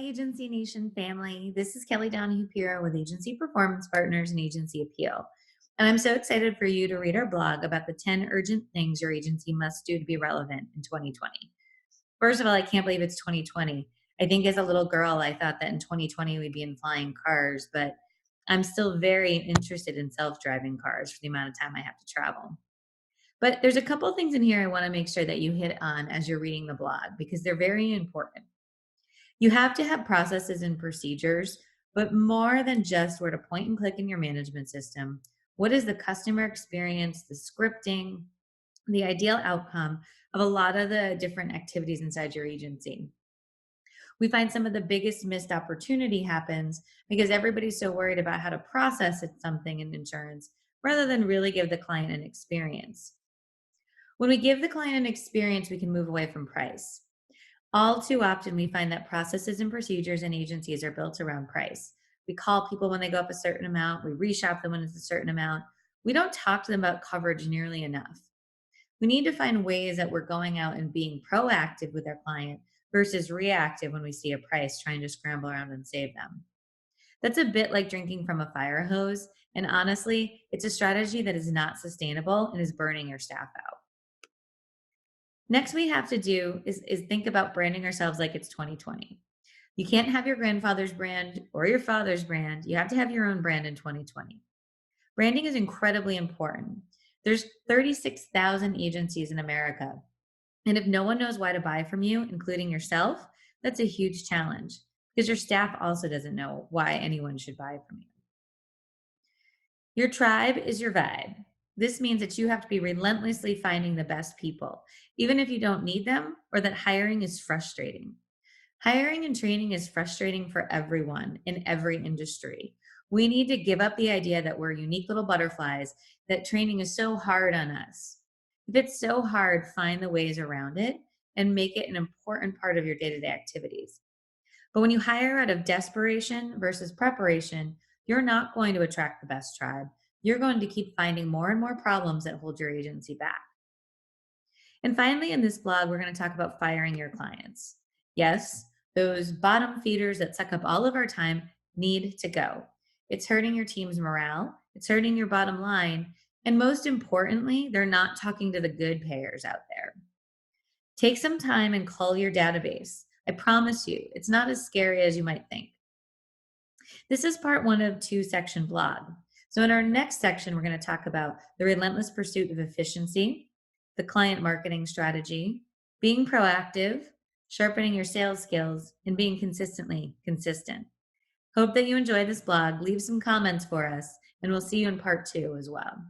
Agency Nation family. This is Kelly Donahue Piro with Agency Performance Partners and Agency Appeal. And I'm so excited for you to read our blog about the 10 urgent things your agency must do to be relevant in 2020. First of all, I can't believe it's 2020. I think as a little girl, I thought that in 2020 we'd be in flying cars, but I'm still very interested in self driving cars for the amount of time I have to travel. But there's a couple of things in here I want to make sure that you hit on as you're reading the blog because they're very important. You have to have processes and procedures, but more than just where to point and click in your management system. What is the customer experience, the scripting, the ideal outcome of a lot of the different activities inside your agency? We find some of the biggest missed opportunity happens because everybody's so worried about how to process something in insurance rather than really give the client an experience. When we give the client an experience, we can move away from price. All too often, we find that processes and procedures in agencies are built around price. We call people when they go up a certain amount, we reshop them when it's a certain amount. We don't talk to them about coverage nearly enough. We need to find ways that we're going out and being proactive with our client versus reactive when we see a price trying to scramble around and save them. That's a bit like drinking from a fire hose. And honestly, it's a strategy that is not sustainable and is burning your staff out. Next, we have to do is think about branding ourselves like it's 2020. You can't have your grandfather's brand or your father's brand. You have to have your own brand in 2020. Branding is incredibly important. There's 36,000 agencies in America. And if no one knows why to buy from you, including yourself, that's a huge challenge because your staff also doesn't know why anyone should buy from you. Your tribe is your vibe. This means that you have to be relentlessly finding the best people, even if you don't need them or that hiring is frustrating. Hiring and training is frustrating for everyone in every industry. We need to give up the idea that we're unique little butterflies, that training is so hard on us. If it's so hard, find the ways around it and make it an important part of your day to day activities. But when you hire out of desperation versus preparation, you're not going to attract the best tribe. You're going to keep finding more and more problems that hold your agency back. And finally, in this blog, we're going to talk about firing your clients. Yes, those bottom feeders that suck up all of our time need to go. It's hurting your team's morale, it's hurting your bottom line, and most importantly, they're not talking to the good payers out there. Take some time and cull your database. I promise you, it's not as scary as you might think. This is part one of two-section blog. So in our next section, we're going to talk about the relentless pursuit of efficiency, the client marketing strategy, being proactive, sharpening your sales skills, and being consistently consistent. Hope that you enjoyed this blog. Leave some comments for us, and we'll see you in part two as well.